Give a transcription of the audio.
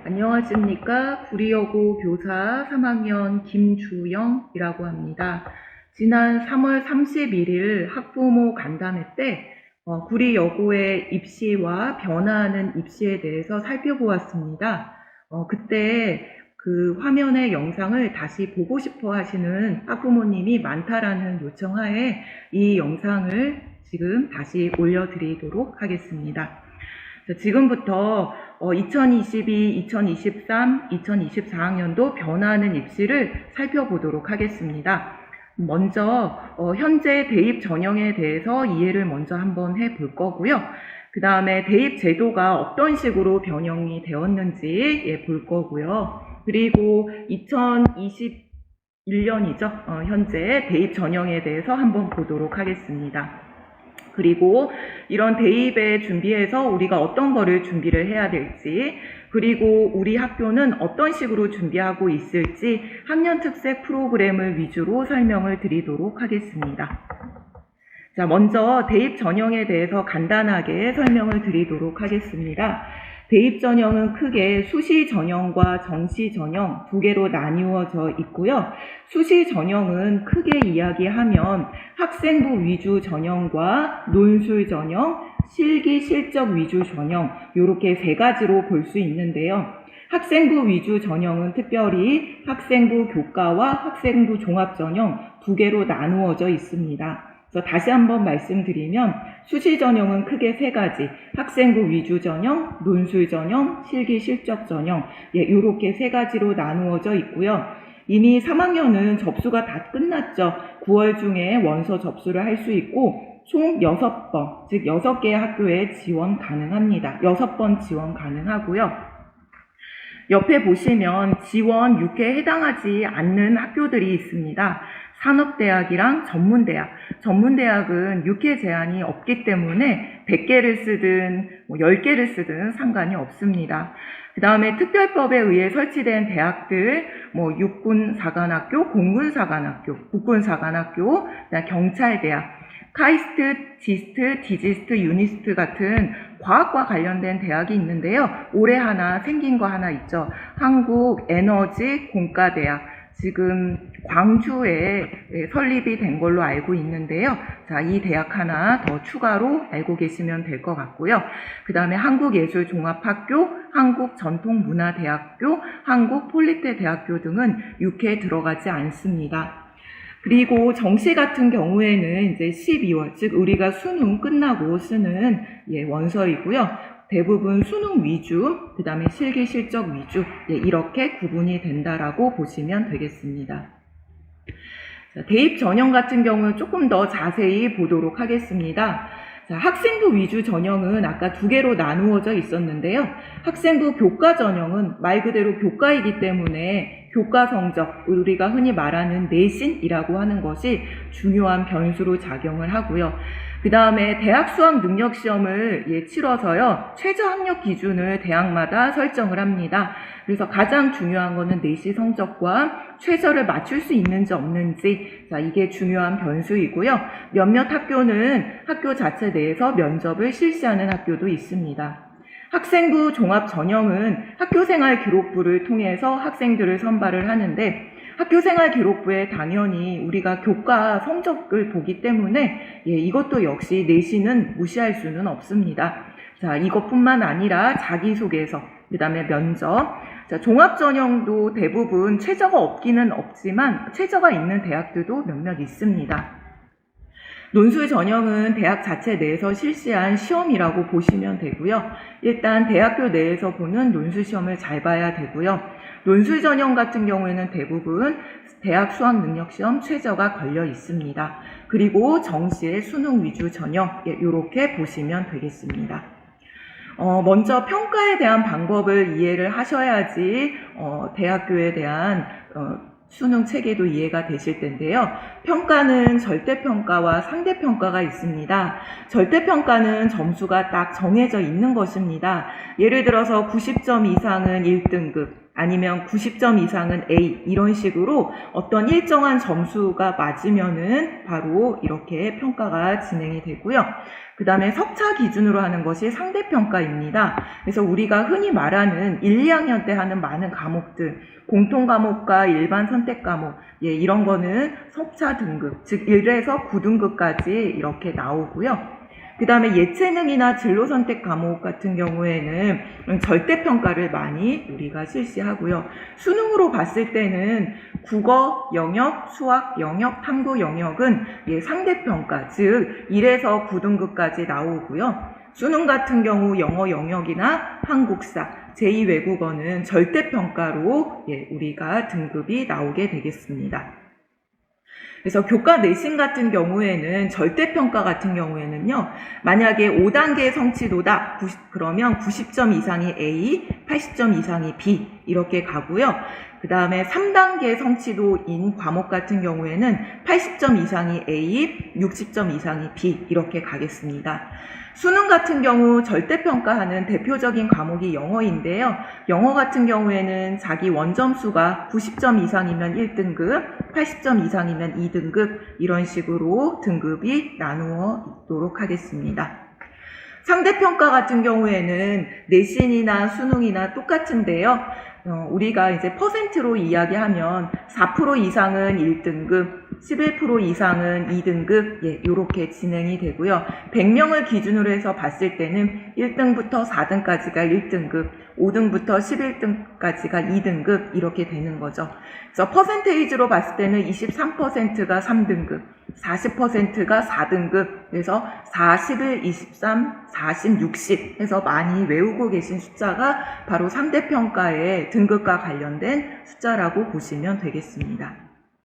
안녕하십니까. 구리여고 교사 3학년 김주영이라고 합니다. 지난 3월 31일 학부모 간담회 때 구리여고의 입시와 변화하는 입시에 대해서 살펴보았습니다. 그때 그 화면의 영상을 다시 보고 싶어 하시는 학부모님이 많다라는 요청하에 이 영상을 지금 다시 올려드리도록 하겠습니다. 지금부터 2022, 2023, 2024학년도 변화하는 입시를 살펴보도록 하겠습니다. 먼저 현재 대입 전형에 대해서 이해를 먼저 한번 해볼 거고요. 그 다음에 대입 제도가 어떤 식으로 변형이 되었는지 볼 거고요. 그리고 2021년이죠. 현재 대입 전형에 대해서 한번 보도록 하겠습니다. 그리고 이런 대입에 준비해서 우리가 어떤 거를 준비를 해야 될지, 그리고 우리 학교는 어떤 식으로 준비하고 있을지 학년 특색 프로그램을 위주로 설명을 드리도록 하겠습니다. 자, 먼저 대입 전형에 대해서 간단하게 설명을 드리도록 하겠습니다. 대입 전형은 크게 수시 전형과 정시 전형 두 개로 나뉘어져 있고요. 수시 전형은 크게 이야기하면 학생부 위주 전형과 논술 전형, 실기 실적 위주 전형 이렇게 세 가지로 볼 수 있는데요. 학생부 위주 전형은 특별히 학생부 교과와 학생부 종합 전형 두 개로 나누어져 있습니다. 그래서 다시 한번 말씀드리면 수시 전형은 크게 세 가지, 학생부 위주 전형, 논술 전형, 실기 실적 전형 이렇게 세 가지로 나누어져 있고요. 이미 3학년은 접수가 다 끝났죠. 9월 중에 원서 접수를 할 수 있고 총 6번, 즉 6개의 학교에 지원 가능합니다. 6번 지원 가능하고요. 옆에 보시면 지원 6회에 해당하지 않는 학교들이 있습니다. 산업대학이랑 전문대학. 전문대학은 6회 제한이 없기 때문에 100개를 쓰든 10개를 쓰든 상관이 없습니다. 그 다음에 특별법에 의해 설치된 대학들, 육군사관학교, 공군사관학교, 국군사관학교, 경찰대학, 카이스트, 지스트, 디지스트, 유니스트 같은 과학과 관련된 대학이 있는데요. 올해 하나 생긴 거 하나 있죠. 한국에너지공과대학. 지금 광주에 설립이 된 걸로 알고 있는데요. 자, 이 대학 하나 더 추가로 알고 계시면 될 것 같고요. 그 다음에 한국예술종합학교, 한국전통문화대학교, 한국폴리테대학교 등은 6회에 들어가지 않습니다. 그리고 정시 같은 경우에는 이제 12월, 즉 우리가 수능 끝나고 쓰는 원서이고요. 대부분 수능 위주, 그 다음에 실기 실적 위주, 이렇게 구분이 된다라고 보시면 되겠습니다. 자, 대입 전형 같은 경우는 조금 더 자세히 보도록 하겠습니다. 자, 학생부 위주 전형은 아까 두 개로 나누어져 있었는데요. 학생부 교과 전형은 말 그대로 교과이기 때문에 교과 성적, 우리가 흔히 말하는 내신이라고 하는 것이 중요한 변수로 작용을 하고요. 그 다음에 대학 수학 능력 시험을 치러서요. 최저 학력 기준을 대학마다 설정을 합니다. 그래서 가장 중요한 거는 내신 성적과 최저를 맞출 수 있는지 없는지, 자, 이게 중요한 변수이고요. 몇몇 학교는 학교 자체 내에서 면접을 실시하는 학교도 있습니다. 학생부 종합 전형은 학교생활 기록부를 통해서 학생들을 선발을 하는데, 학교생활 기록부에 당연히 우리가 교과 성적을 보기 때문에 이것도 역시 내신은 무시할 수는 없습니다. 자, 이것뿐만 아니라 자기소개서, 그 다음에 면접, 자, 종합전형도 대부분 최저가 없기는 없지만 최저가 있는 대학들도 몇몇 있습니다. 논술 전형은 대학 자체 내에서 실시한 시험이라고 보시면 되고요. 일단 대학교 내에서 보는 논술 시험을 잘 봐야 되고요. 논술 전형 같은 경우에는 대부분 대학 수학 능력 시험 최저가 걸려 있습니다. 그리고 정시의 수능 위주 전형, 이렇게 보시면 되겠습니다. 먼저 평가에 대한 방법을 이해를 하셔야지 대학교에 대한 수능 체계도 이해가 되실 텐데요. 평가는 절대평가와 상대평가가 있습니다. 절대평가는 점수가 딱 정해져 있는 것입니다. 예를 들어서 90점 이상은 1등급, 아니면 90점 이상은 A 이런 식으로 어떤 일정한 점수가 맞으면은 바로 이렇게 평가가 진행이 되고요. 그 다음에 석차 기준으로 하는 것이 상대평가입니다. 그래서 우리가 흔히 말하는 1, 2학년 때 하는 많은 과목들, 공통 과목과 일반 선택 과목, 이런 거는 석차 등급, 즉 1에서 9등급까지 이렇게 나오고요. 그 다음에 예체능이나 진로선택 과목 같은 경우에는 절대평가를 많이 우리가 실시하고요. 수능으로 봤을 때는 국어 영역, 수학 영역, 탐구 영역은 상대평가, 즉 1에서 9등급까지 나오고요. 수능 같은 경우 영어 영역이나 한국사, 제2외국어는 절대평가로 우리가 등급이 나오게 되겠습니다. 그래서 교과 내신 같은 경우에는 절대평가 같은 경우에는요, 만약에 5단계 성취도다, 그러면 90점 이상이 A, 80점 이상이 B 이렇게 가고요. 그 다음에 3단계 성취도인 과목 같은 경우에는 80점 이상이 A, 60점 이상이 B 이렇게 가겠습니다. 수능 같은 경우 절대평가하는 대표적인 과목이 영어인데요. 영어 같은 경우에는 자기 원점수가 90점 이상이면 1등급, 80점 이상이면 2등급 이런 식으로 등급이 나누어 있도록 하겠습니다. 상대평가 같은 경우에는 내신이나 수능이나 똑같은데요. 우리가 이제 퍼센트로 이야기하면 4% 이상은 1등급, 11% 이상은 2등급, 이렇게 진행이 되고요. 100명을 기준으로 해서 봤을 때는 1등부터 4등까지가 1등급, 5등부터 11등까지가 2등급 이렇게 되는 거죠. 그래서 퍼센테이지로 봤을 때는 23%가 3등급, 40%가 4등급, 그래서 41, 23, 40, 60 해서 많이 외우고 계신 숫자가 바로 상대평가의 등급과 관련된 숫자라고 보시면 되겠습니다.